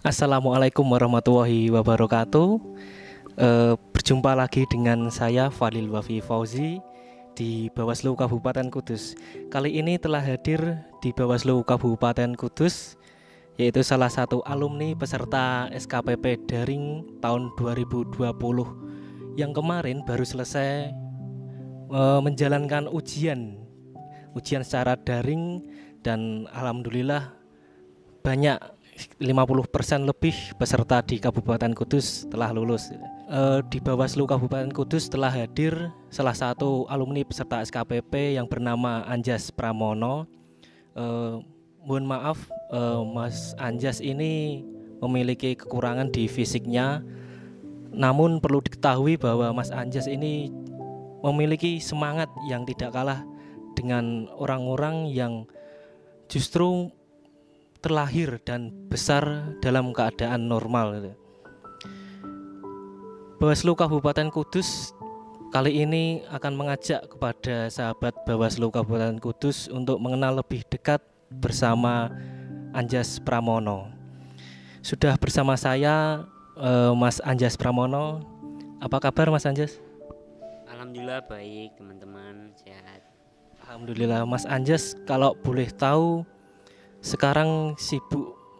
Assalamualaikum warahmatullahi wabarakatuh. Berjumpa lagi dengan saya Fadil Wafi Fauzi di Bawaslu Kabupaten Kudus. Kali ini telah hadir di Bawaslu Kabupaten Kudus, yaitu salah satu alumni peserta SKPP daring tahun 2020 yang kemarin baru selesai menjalankan ujian secara daring, dan alhamdulillah banyak 50% lebih peserta di Kabupaten Kudus telah lulus. Di Bawaslu Kabupaten Kudus telah hadir salah satu alumni peserta SKPP yang bernama Anjas Pramono. Mohon maaf, Mas Anjas ini memiliki kekurangan di fisiknya. Namun perlu diketahui bahwa Mas Anjas ini memiliki semangat yang tidak kalah dengan orang-orang yang justru terlahir dan besar dalam keadaan normal. Bawaslu Kabupaten Kudus kali ini akan mengajak kepada sahabat Bawaslu Kabupaten Kudus untuk mengenal lebih dekat bersama Anjas Pramono. Sudah bersama saya Mas Anjas Pramono. Apa kabar Mas Anjas? Alhamdulillah baik teman-teman, sehat. Alhamdulillah. Mas Anjas, kalau boleh tahu sekarang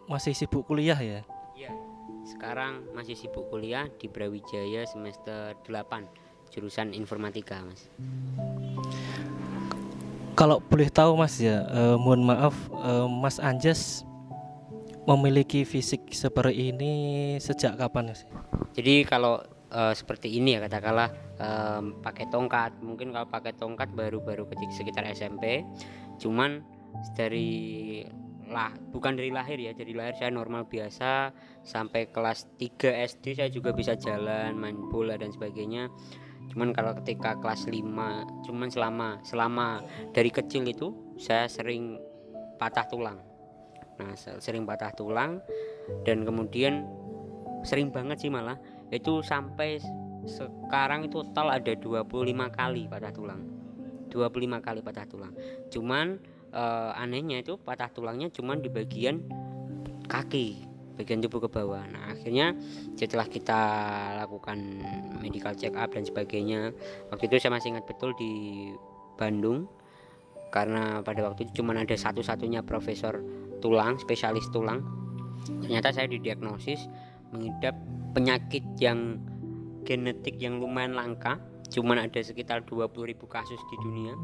masih sibuk kuliah ya? Iya. Sekarang masih sibuk kuliah di Brawijaya semester 8, jurusan informatika, Mas. Kalau boleh tahu Mas ya, mohon maaf, Mas Anjas memiliki fisik seperti ini sejak kapan Mas? Jadi kalau seperti ini ya katakanlah pakai tongkat. Mungkin kalau pakai tongkat baru-baru sekitar SMP. Cuman bukan dari lahir ya. Dari lahir saya normal biasa, sampai kelas 3 SD saya juga bisa jalan, main bola dan sebagainya. Cuman kalau ketika kelas 5, cuman selama dari kecil itu saya sering patah tulang. Nah, sering patah tulang, dan kemudian sering banget sih malah itu sampai sekarang itu total ada 25 kali patah tulang. 25 kali patah tulang. Cuman anehnya itu patah tulangnya cuman di bagian kaki, bagian tubuh ke bawah. Nah, akhirnya setelah kita lakukan medical check up dan sebagainya, waktu itu saya masih ingat betul di Bandung, karena pada waktu itu cuma ada satu-satunya profesor tulang, spesialis tulang. Ternyata saya didiagnosis mengidap penyakit yang genetik yang lumayan langka, cuman ada sekitar 20.000 kasus di dunia,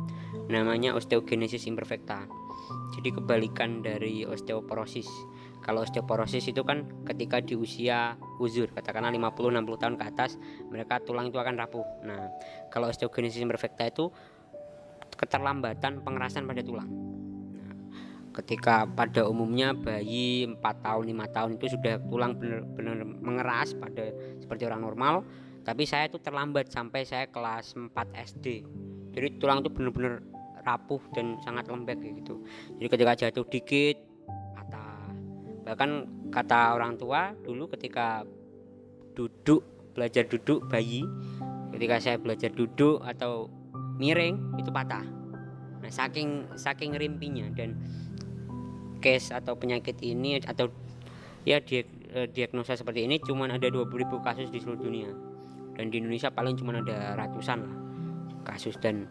namanya osteogenesis imperfecta. Jadi kebalikan dari osteoporosis. Kalau osteoporosis itu kan ketika di usia uzur, katakanlah 50-60 tahun ke atas, mereka tulang itu akan rapuh. Nah, kalau osteogenesis imperfecta itu keterlambatan pengerasan pada tulang. Nah, ketika pada umumnya bayi 4 tahun 5 tahun itu sudah tulang benar-benar mengeras pada seperti orang normal, tapi saya itu terlambat sampai saya kelas 4 SD. Jadi tulang itu benar-benar rapuh dan sangat lembek gitu. Jadi ketika jatuh dikit patah. Bahkan kata orang tua dulu ketika belajar duduk bayi, ketika saya belajar duduk atau miring itu patah. Nah, saking rimpinya, dan case atau penyakit ini atau ya diagnosa seperti ini cuman ada 20.000 kasus di seluruh dunia, dan di Indonesia paling cuma ada ratusan lah kasus. Dan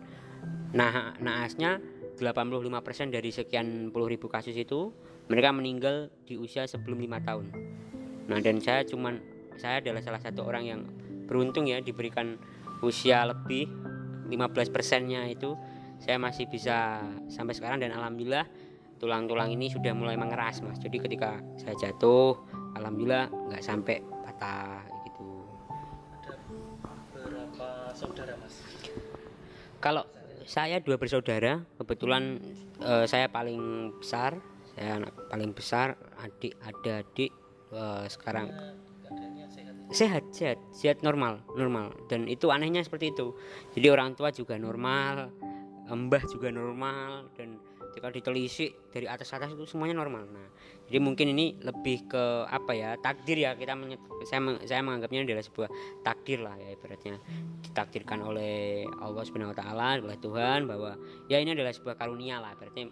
naasnya 85% dari sekian puluh ribu kasus itu mereka meninggal di usia sebelum 5 tahun. Nah, dan saya adalah salah satu orang yang beruntung ya, diberikan usia lebih 15%-nya itu saya masih bisa sampai sekarang, dan alhamdulillah tulang-tulang ini sudah mulai mengeras, Mas. Jadi ketika saya jatuh, alhamdulillah nggak sampai patah gitu. Ada berapa saudara Mas? Kalau saya 2 bersaudara, kebetulan saya paling besar, saya anak paling besar, ada adik sekarang sehat normal, dan itu anehnya seperti itu. Jadi orang tua juga normal, mbah juga normal, dan ketika ditelisik dari atas itu semuanya normal. Nah, jadi mungkin ini lebih ke apa ya, takdir ya, saya menganggapnya adalah sebuah takdir lah ya, ibaratnya ditakdirkan oleh Allah Subhanahu wa taala, oleh Tuhan, bahwa ya ini adalah sebuah karunia lah ibaratnya.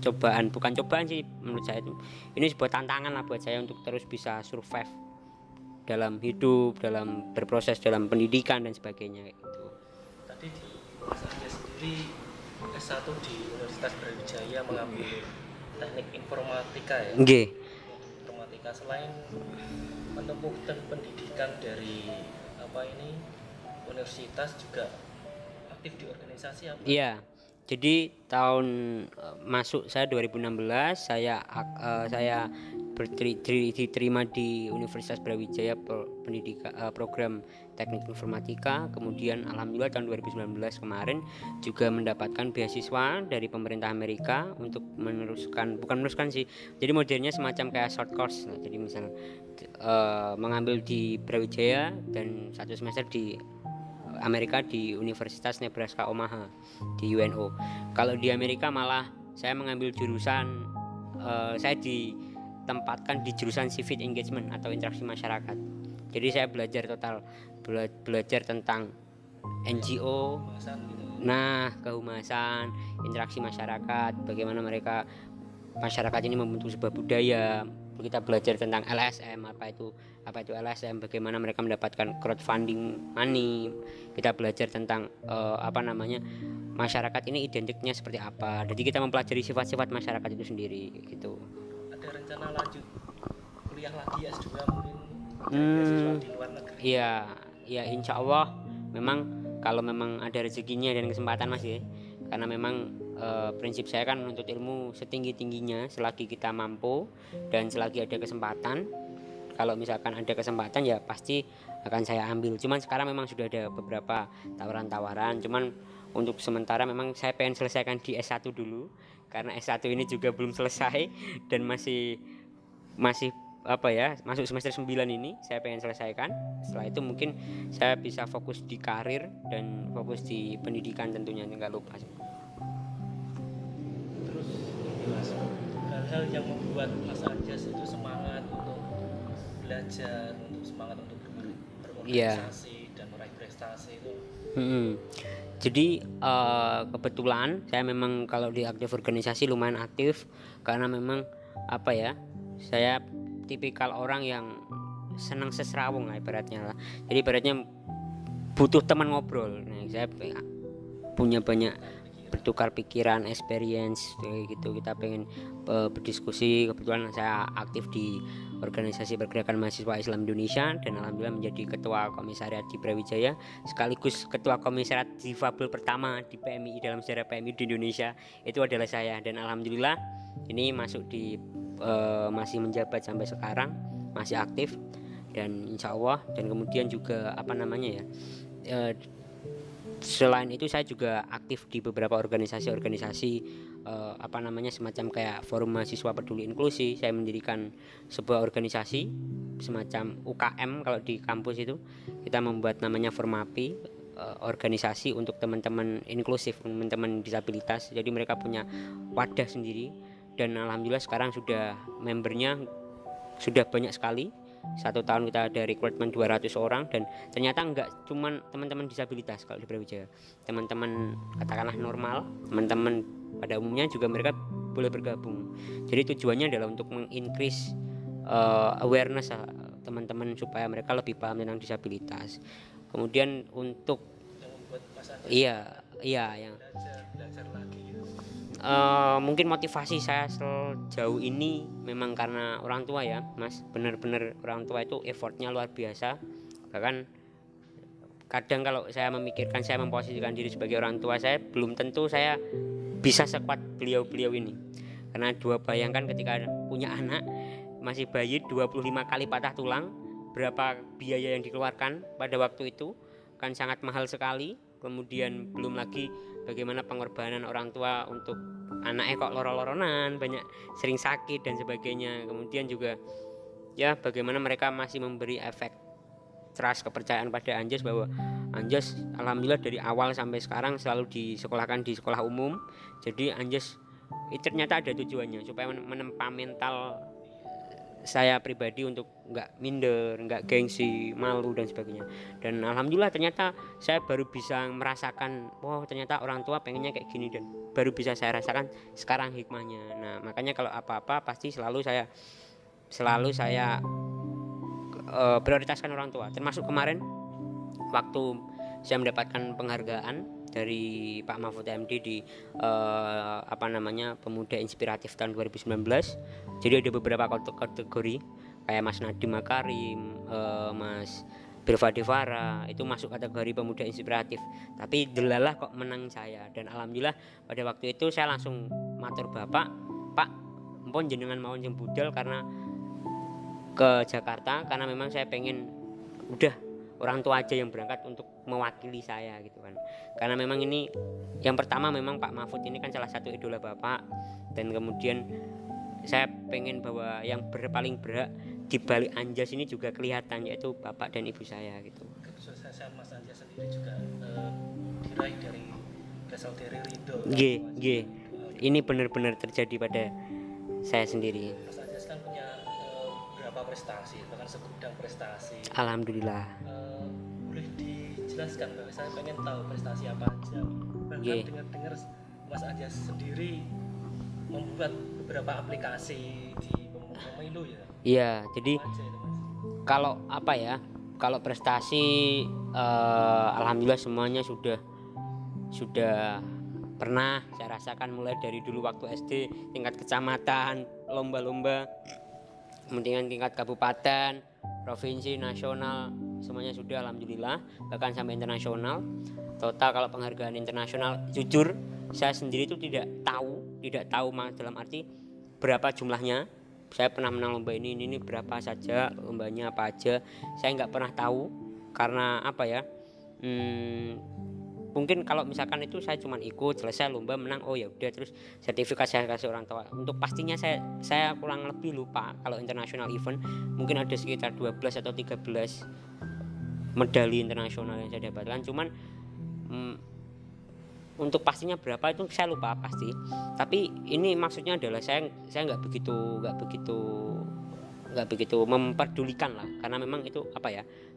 cobaan, bukan cobaan sih menurut saya itu. Ini sebuah tantangan lah buat saya untuk terus bisa survive dalam hidup, dalam berproses dalam pendidikan dan sebagainya kayak gitu. Tadi di Mas Anjas sendiri S1 di Universitas Brawijaya mengambil teknik informatika ya. Nggih. Informatika selain menempuh pendidikan dari universitas juga aktif di organisasi apa? Iya. Jadi tahun masuk saya 2016 saya diterima di Universitas Brawijaya pendidikan program Teknik Informatika. Kemudian alhamdulillah tahun 2019 kemarin juga mendapatkan beasiswa dari pemerintah Amerika untuk bukan meneruskan sih. Jadi modelnya semacam kayak short course. Nah, jadi misalnya mengambil di Brawijaya dan 1 semester di Amerika di Universitas Nebraska Omaha di UNO. Kalau di Amerika malah saya mengambil jurusan saya ditempatkan di jurusan civic engagement atau interaksi masyarakat. Jadi saya belajar tentang NGO, kehumasan, interaksi masyarakat, bagaimana masyarakat ini membentuk sebuah budaya. Kita belajar tentang LSM, apa itu LSM, bagaimana mereka mendapatkan crowdfunding money. Kita belajar tentang masyarakat ini identiknya seperti apa. Jadi kita mempelajari sifat-sifat masyarakat itu sendiri gitu. Ada rencana lanjut kuliah lagi S2 mungkin beasiswa di luar negeri? Iya, insya Allah memang kalau memang ada rezekinya dan kesempatan Mas ya. Karena memang prinsip saya kan menuntut ilmu setinggi-tingginya selagi kita mampu dan selagi ada kesempatan. Kalau misalkan ada kesempatan ya pasti akan saya ambil. Cuman sekarang memang sudah ada beberapa tawaran-tawaran. Cuman untuk sementara memang saya pengen selesaikan di S1 dulu. Karena S1 ini juga belum selesai dan masih masuk semester 9 ini saya pengen selesaikan. Setelah itu mungkin saya bisa fokus di karir dan fokus di pendidikan tentunya, nggak lupa. Terus Mas, hal-hal yang membuat Mas Anjas itu semangat untuk belajar, semangat untuk berorganisasi dan meraih prestasi itu? Jadi kebetulan saya memang kalau di aktif organisasi lumayan aktif karena memang saya tipikal orang yang senang seserawung lah ibaratnya lah. Jadi ibaratnya butuh teman ngobrol. Nah, saya punya banyak bertukar pikiran, experience kayak gitu. Kita pengen berdiskusi. Kebetulan saya aktif di organisasi pergerakan mahasiswa Islam Indonesia dan alhamdulillah menjadi ketua komisariat di Brawijaya sekaligus ketua komisariat difabel pertama di PMI dalam sejarah PMI di Indonesia. Itu adalah saya dan alhamdulillah ini masuk di masih menjabat sampai sekarang, masih aktif dan insya Allah. Dan kemudian juga selain itu saya juga aktif di beberapa organisasi semacam kayak forum mahasiswa peduli inklusi. Saya mendirikan sebuah organisasi semacam UKM kalau di kampus itu. Kita membuat namanya Formapi, organisasi untuk teman-teman inklusif, teman-teman disabilitas. Jadi mereka punya wadah sendiri dan alhamdulillah sekarang sudah membernya sudah banyak sekali. 1 tahun kita ada rekrutmen 200 orang dan ternyata enggak cuman teman-teman disabilitas kalau di Brawijaya, teman-teman katakanlah normal, teman-teman pada umumnya juga mereka boleh bergabung. Jadi tujuannya adalah untuk mengincrease awareness teman-teman supaya mereka lebih paham tentang disabilitas. Kemudian untuk yang belajar lagi. Mungkin motivasi saya sejauh ini memang karena orang tua ya Mas, benar-benar orang tua itu effortnya luar biasa. Bahkan kadang kalau saya memikirkan, saya memposisikan diri sebagai orang tua, saya belum tentu saya bisa sekuat beliau-beliau ini. Karena bayangkan ketika punya anak masih bayi 25 kali patah tulang, berapa biaya yang dikeluarkan pada waktu itu kan sangat mahal sekali. Kemudian belum lagi bagaimana pengorbanan orang tua untuk anaknya kok loro-loronan, banyak sering sakit dan sebagainya. Kemudian juga ya bagaimana mereka masih memberi efek trust, kepercayaan pada Anjas bahwa Anjas alhamdulillah dari awal sampai sekarang selalu disekolahkan di sekolah umum. Jadi Anjas ternyata ada tujuannya supaya menempa mental saya pribadi untuk nggak minder, nggak gengsi, malu dan sebagainya. Dan alhamdulillah ternyata saya baru bisa merasakan, wow ternyata orang tua pengennya kayak gini, dan baru bisa saya rasakan sekarang hikmahnya. Nah makanya kalau apa-apa pasti selalu saya prioritaskan orang tua. Termasuk kemarin waktu saya mendapatkan penghargaan dari Pak Mahfud MD di Pemuda Inspiratif tahun 2019. Jadi ada beberapa kategori kayak Mas Nadiem Makarim, Mas Birva Devara, itu masuk kategori pemuda inspiratif. Tapi delalah kok menang saya, dan alhamdulillah pada waktu itu saya langsung matur bapak, Pak, mpun jenengan mau budal karena ke Jakarta, karena memang saya pengen udah orang tua aja yang berangkat untuk mewakili saya gitu kan. Karena memang ini yang pertama, memang Pak Mahfud ini kan salah satu idola bapak, dan kemudian saya pengen bahwa yang paling berhak di balik Anjas ini juga kelihatan, yaitu bapak dan ibu saya gitu. Kesuksesan Mas Anjas sendiri juga diraih dari Ridho. Ini benar-benar terjadi pada saya sendiri. Mas Anjas kan punya berapa prestasi, bahkan segudang prestasi. Alhamdulillah. Boleh dijelaskan, Mbak? Saya pengen tahu prestasi apa aja. Bahkan dengar-dengar Mas Anjas sendiri membuat beberapa aplikasi di pemilu ya. Iya, jadi kalau prestasi alhamdulillah semuanya sudah pernah saya rasakan, mulai dari dulu waktu SD tingkat kecamatan, lomba-lomba, kemudian tingkat kabupaten, provinsi, nasional, semuanya sudah alhamdulillah, bahkan sampai internasional. Total kalau penghargaan internasional, jujur saya sendiri itu tidak tahu dalam arti berapa jumlahnya. Saya pernah menang lomba ini berapa saja, lombanya apa aja, saya nggak pernah tahu. Karena mungkin kalau misalkan itu saya cuma ikut, selesai lomba menang, oh ya udah, terus sertifikat saya kasih orang tua. Untuk pastinya saya kurang lebih lupa. Kalau international event mungkin ada sekitar 12 atau 13 medali internasional yang saya dapatkan. Cuman untuk pastinya berapa itu saya lupa pasti. Tapi ini maksudnya adalah saya nggak begitu memperdulikan lah, karena memang itu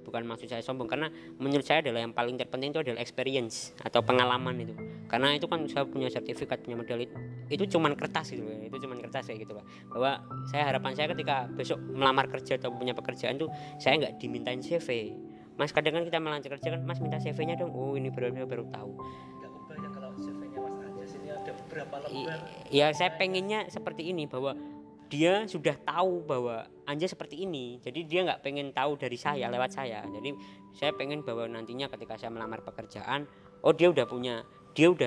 bukan maksud saya sombong, karena menurut saya adalah yang paling terpenting itu adalah experience atau pengalaman itu. Karena itu kan saya punya sertifikat, punya medali, itu cuman kertas gitu, itu cuman kertas kayak gitu Pak. Bahwa harapan saya ketika besok melamar kerja atau punya pekerjaan tuh saya nggak dimintain CV. Mas, kadang kan kita melamar kerja kan, Mas minta CV-nya dong. Oh ini baru tahu. Nggak kebayang kalau CV-nya Mas Anjas ini ada beberapa lembar. Ya saya pengennya seperti ini, bahwa dia sudah tahu bahwa Anjas seperti ini, jadi dia nggak pengen tahu dari saya lewat saya. Jadi saya pengen bahwa nantinya ketika saya melamar pekerjaan, oh dia udah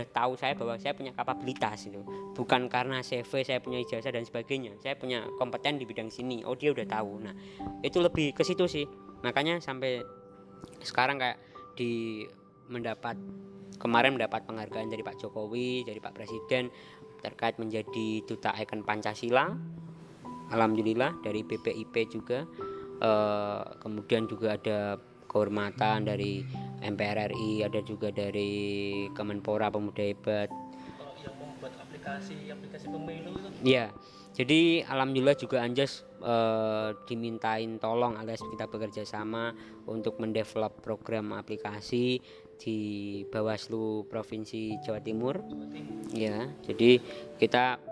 tahu saya bahwa saya punya kapabilitas itu, bukan karena CV saya punya ijazah dan sebagainya, saya punya kompeten di bidang sini, oh dia udah tahu. Nah itu lebih ke situ sih, makanya sampai sekarang kayak kemarin mendapat penghargaan dari Pak Jokowi, dari Pak Presiden terkait menjadi duta ikon Pancasila. Alhamdulillah dari BPIP juga, kemudian juga ada kehormatan dari MPR RI, ada juga dari Kemenpora Pemuda Hebat. Kalau yang membuat aplikasi pemilu itu? Ya, jadi alhamdulillah juga Anjas dimintain tolong, alias kita bekerja sama untuk mendevelop program aplikasi di Bawaslu Provinsi Jawa Timur. Ya, jadi kita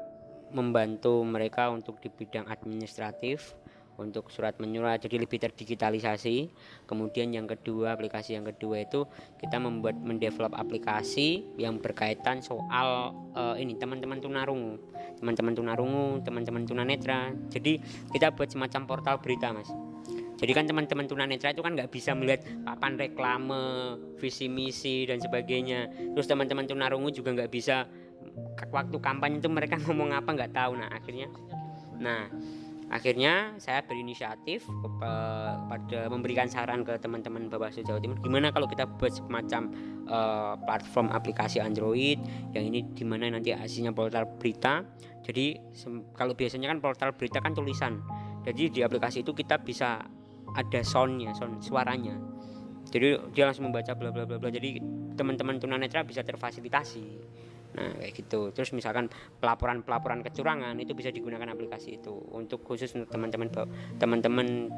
membantu mereka untuk di bidang administratif, untuk surat menyurat, jadi lebih terdigitalisasi. Kemudian aplikasi yang kedua itu kita mendevelop aplikasi yang berkaitan soal teman-teman tunarungu, teman-teman tunanetra. Jadi kita buat semacam portal berita, Mas. Jadi kan teman-teman tunanetra itu kan nggak bisa melihat papan reklame, visi misi dan sebagainya. Terus teman-teman tunarungu juga nggak bisa waktu kampanye itu mereka ngomong apa nggak tahu. Nah akhirnya saya berinisiatif pada memberikan saran ke teman-teman Bawaslu Jawa Timur, gimana kalau kita buat semacam platform aplikasi Android yang ini dimana nanti hasilnya portal berita. Jadi kalau biasanya kan portal berita kan tulisan, jadi di aplikasi itu kita bisa ada sound suaranya, jadi dia langsung membaca bla bla bla bla, jadi teman-teman tunanetra bisa terfasilitasi. Nah kayak gitu. Terus misalkan pelaporan kecurangan itu bisa digunakan aplikasi itu untuk khusus untuk teman-teman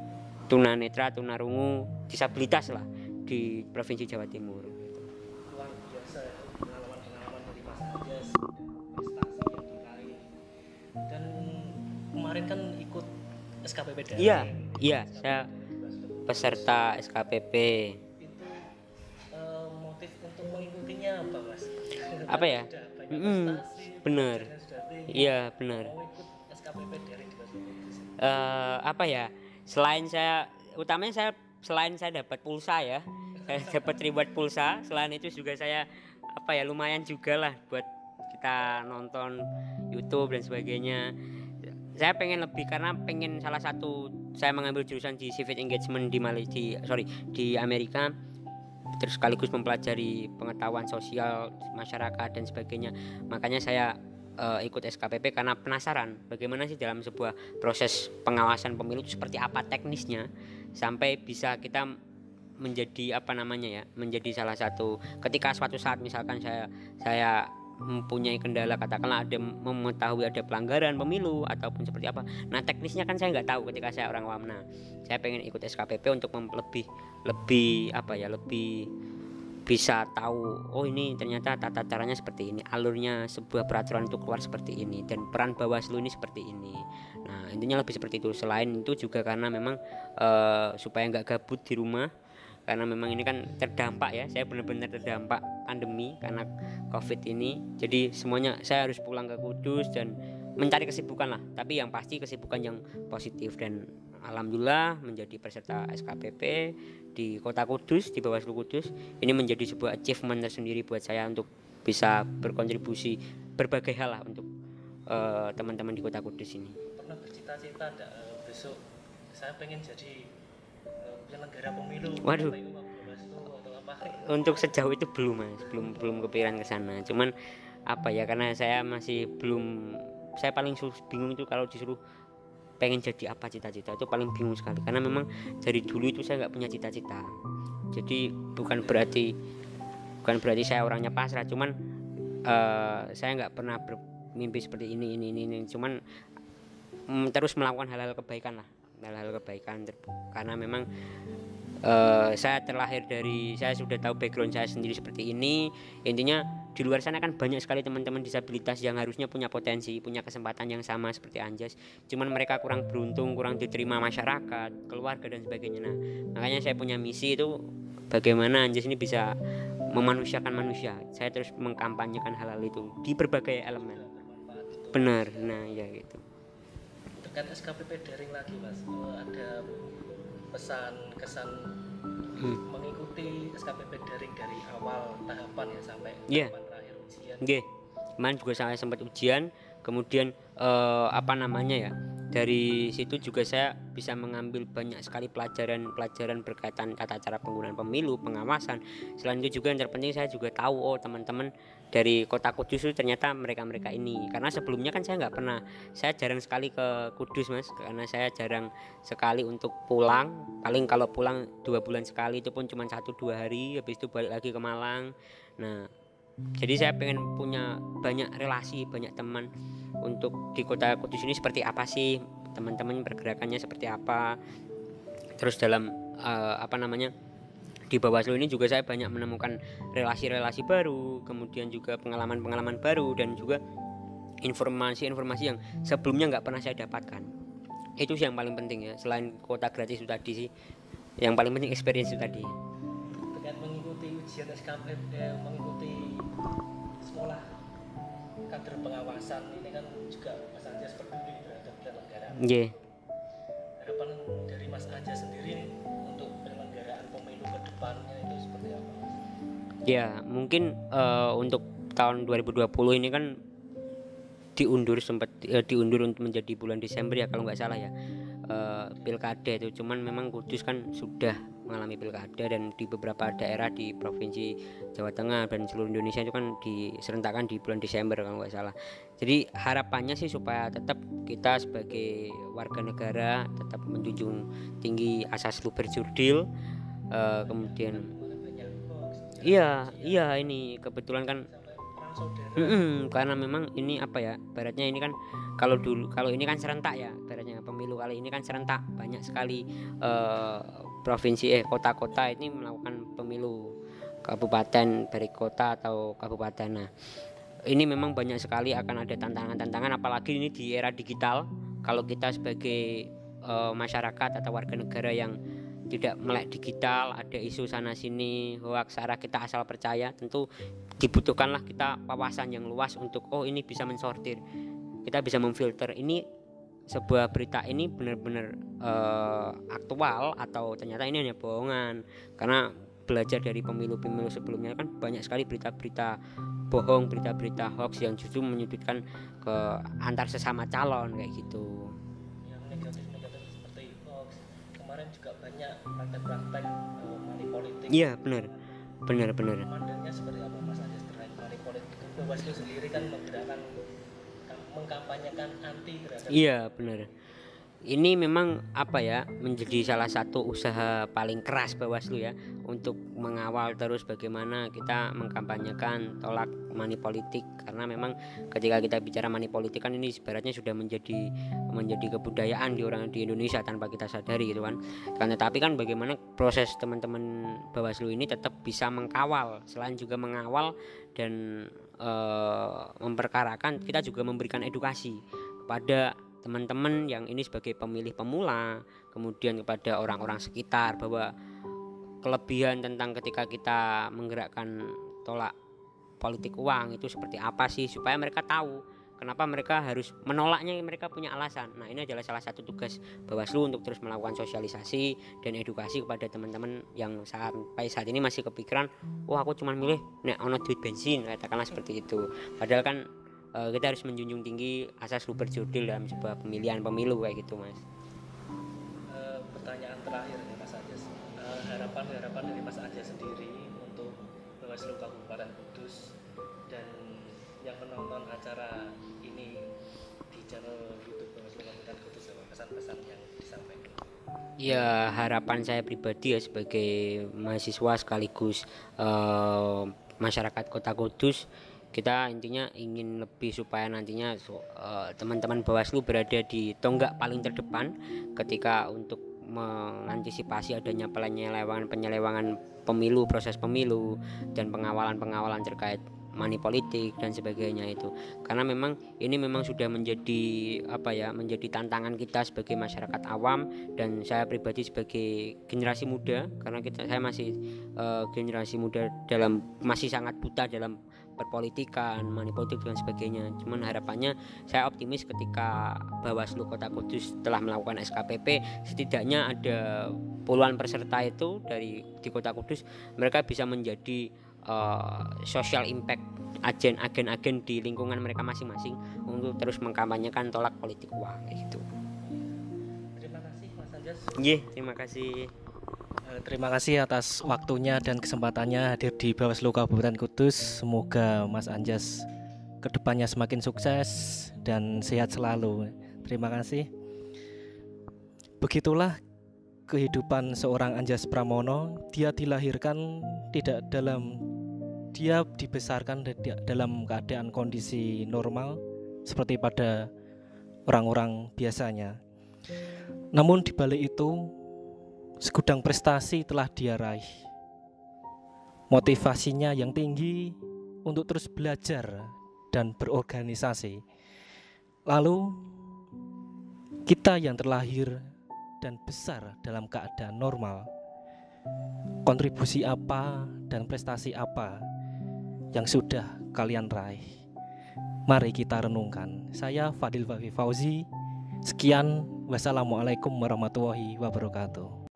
tunanetra, tunarungu, disabilitas lah di Provinsi Jawa Timur. Luar biasa ya, pengalaman-pengalaman dari Mas Anjas dan prestasi yang diraih. Dan kemarin kan ikut SKPP daring. Iya, saya peserta SKPP. Itu motif untuk mengikutinya apa, Mas? Apa ya? Bener. Iya benar. Mau ikut SKPP daring di Bawaslu Kudus. Apa ya? Selain saya dapat pulsa ya, saya dapat reward pulsa. Selain itu juga saya apa ya, lumayan juga lah buat kita nonton YouTube dan sebagainya. Saya pengen lebih karena pengen salah satu saya mengambil jurusan di civic engagement di Amerika, terus sekaligus mempelajari pengetahuan sosial masyarakat dan sebagainya. Makanya saya ikut SKPP karena penasaran bagaimana sih dalam sebuah proses pengawasan pemilu itu seperti apa teknisnya sampai bisa kita menjadi menjadi salah satu ketika suatu saat misalkan saya mempunyai kendala, katakanlah mengetahui ada pelanggaran pemilu ataupun seperti apa. Nah teknisnya kan saya nggak tahu ketika saya orang awam. Nah saya pengen ikut SKPP untuk lebih bisa tahu, oh ini ternyata tata caranya seperti ini, alurnya sebuah peraturan itu keluar seperti ini, dan peran Bawaslu ini seperti ini. Nah intinya lebih seperti itu. Selain itu juga karena memang supaya nggak gabut di rumah, karena memang ini kan terdampak ya, saya benar-benar terdampak pandemi karena COVID ini. Jadi semuanya saya harus pulang ke Kudus dan mencari kesibukan lah, tapi yang pasti kesibukan yang positif. Dan alhamdulillah menjadi peserta SKPP di Kota Kudus, di Bawaslu Kudus, ini menjadi sebuah achievement tersendiri buat saya untuk bisa berkontribusi berbagai hal lah untuk teman-teman di Kota Kudus ini. Pernah bercita-cita besok saya pengen jadi penyelenggara pemilu? Waduh. Bawaslu atau apa? Untuk sejauh itu belum Mas, belum kepikiran ke sana. Cuman apa ya, karena saya masih belum, saya paling bingung itu kalau disuruh pengen jadi apa cita-cita, itu paling bingung sekali karena memang dari dulu itu saya nggak punya cita-cita. Jadi bukan berarti saya orangnya pasrah, cuman saya nggak pernah bermimpi seperti ini. Cuman terus melakukan hal-hal kebaikan karena memang saya sudah tahu background saya sendiri seperti ini. Intinya di luar sana kan banyak sekali teman-teman disabilitas yang harusnya punya potensi, punya kesempatan yang sama seperti Anjas, cuman mereka kurang beruntung, kurang diterima masyarakat, keluarga dan sebagainya. Nah makanya saya punya misi itu bagaimana Anjas ini bisa memanusiakan manusia. Saya terus mengkampanyekan hal-hal itu di berbagai elemen. Benar, nah ya gitu. Terkait SKPP daring lagi Mas, ada pesan kesan mengikuti SKPP daring dari awal tahapan ya sampai tahapan terakhir ujian. Kemarin juga saya sempat ujian, kemudian dari situ juga saya bisa mengambil banyak sekali pelajaran berkaitan tata cara penggunaan pemilu, pengawasan. Selain itu juga yang terpenting saya juga tahu teman-teman dari Kota Kudus itu ternyata mereka ini, karena sebelumnya kan saya jarang sekali ke Kudus Mas, karena saya jarang sekali untuk pulang, paling kalau pulang 2 bulan sekali, itu pun cuma 1-2 hari, habis itu balik lagi ke Malang. Nah jadi saya pengen punya banyak relasi, banyak teman untuk di Kota Kudus ini seperti apa sih teman-teman, pergerakannya seperti apa. Terus dalam di Bawaslu ini juga saya banyak menemukan relasi-relasi baru, kemudian juga pengalaman-pengalaman baru, dan juga informasi-informasi yang sebelumnya nggak pernah saya dapatkan. Itu sih yang paling penting ya, selain kuota gratis itu tadi sih, yang paling penting experience itu tadi. Dengan mengikuti ujian SKPP, mengikuti sekolah kader pengawasan ini kan juga Mas Anjas peduli terhadap penyelenggaraan. Harapan dari Mas Anjas sendiri untuk penyelenggaraan pemilu ke depannya itu seperti apa? Ya mungkin untuk tahun 2020 ini kan diundur untuk menjadi bulan Desember ya kalau nggak salah ya, pilkada itu. Cuman memang Kudus kan sudah mengalami pilkada, dan di beberapa daerah di Provinsi Jawa Tengah dan seluruh Indonesia itu kan diserentakkan di bulan Desember kalau nggak salah. Jadi harapannya sih supaya tetap kita sebagai warga negara tetap menjunjung tinggi asas luber jurdil, kemudian iya ini kebetulan kan saudara. Karena memang ini apa ya, baratnya ini kan kalau ini kan serentak ya, baratnya pemilu kali ini kan serentak, banyak sekali kota-kota ini melakukan pemilu kabupaten dari kota atau kabupaten. Nah, ini memang banyak sekali akan ada tantangan-tantangan, apalagi ini di era digital. Kalau kita sebagai masyarakat atau warga negara yang tidak melek digital, ada isu sana sini, hoax, cara kita asal percaya, tentu dibutuhkanlah kita wawasan yang luas untuk ini bisa mensortir, kita bisa memfilter ini sebuah berita ini benar-benar aktual atau ternyata ini hanya bohongan. Karena belajar dari pemilu-pemilu sebelumnya kan banyak sekali berita-berita bohong, berita-berita hoax yang justru menyudutkan ke antar sesama calon kayak gitu. Yang negatif-negatif seperti hoax. Kemarin juga banyak praktek-praktek money politik. Iya, benar. Mandangnya seperti apa Mas Anjas terkait money politik? Bawaslu sendiri kan mengkampanyekan anti terhadap. Iya, benar. Ini memang apa ya, menjadi salah satu usaha paling keras Bawaslu ya untuk mengawal terus bagaimana kita mengkampanyekan tolak money politik. Karena memang ketika kita bicara money politik kan ini sebenarnya sudah menjadi kebudayaan di Indonesia tanpa kita sadari gitu kan. Tapi kan bagaimana proses teman-teman Bawaslu ini tetap bisa mengkawal, selain juga mengawal dan memperkarakan, kita juga memberikan edukasi kepada teman-teman yang ini sebagai pemilih pemula, kemudian kepada orang-orang sekitar bahwa kelebihan tentang ketika kita menggerakkan tolak politik uang itu seperti apa sih, supaya mereka tahu kenapa mereka harus menolaknya, mereka punya alasan. Nah, ini adalah salah satu tugas Bawaslu untuk terus melakukan sosialisasi dan edukasi kepada teman-teman yang sampai saat ini masih kepikiran, aku cuma milih nek ono duit bensin, katakanlah seperti itu. Padahal kan kita harus menjunjung tinggi asas luber jurdil dalam sebuah pemilihan pemilu kayak gitu, Mas. Pertanyaan terakhir ya Mas Anjas, harapan dari Mas Anjas sendiri untuk Bawaslu Kabupaten Kudus dan yang menonton acara ini di channel YouTube Bawaslu Kabupaten Kudus, pesan-pesan yang disampaikan. Ya, harapan saya pribadi ya sebagai mahasiswa sekaligus masyarakat Kota Kudus, kita intinya ingin lebih supaya nantinya teman-teman Bawaslu berada di tonggak paling terdepan ketika untuk mengantisipasi adanya penyelewangan pemilu, proses pemilu dan pengawalan terkait money politik dan sebagainya itu. Karena memang ini memang sudah menjadi tantangan kita sebagai masyarakat awam, dan saya pribadi sebagai generasi muda, karena saya masih generasi muda masih sangat buta dalam perpolitikan, money politik dan sebagainya. Cuman harapannya saya optimis ketika Bawaslu Kota Kudus telah melakukan SKPP, setidaknya ada puluhan peserta itu di Kota Kudus, mereka bisa menjadi social impact agen-agen di lingkungan mereka masing-masing untuk terus mengkampanyekan tolak politik uang gitu. Terima kasih Mas Anjas. Terima kasih. Terima kasih atas waktunya dan kesempatannya hadir di Bawaslu Kabupaten Kudus. Semoga Mas Anjas kedepannya semakin sukses dan sehat selalu. Terima kasih. Begitulah kehidupan seorang Anjas Pramono. Dia dibesarkan dalam keadaan kondisi normal seperti pada orang-orang biasanya. Namun di balik itu, segudang prestasi telah dia raih. Motivasinya yang tinggi untuk terus belajar dan berorganisasi. Lalu kita yang terlahir dan besar dalam keadaan normal, kontribusi apa dan prestasi apa yang sudah kalian raih? Mari kita renungkan. Saya Fadil Wafi Fauzi. Sekian, wassalamualaikum warahmatullahi wabarakatuh.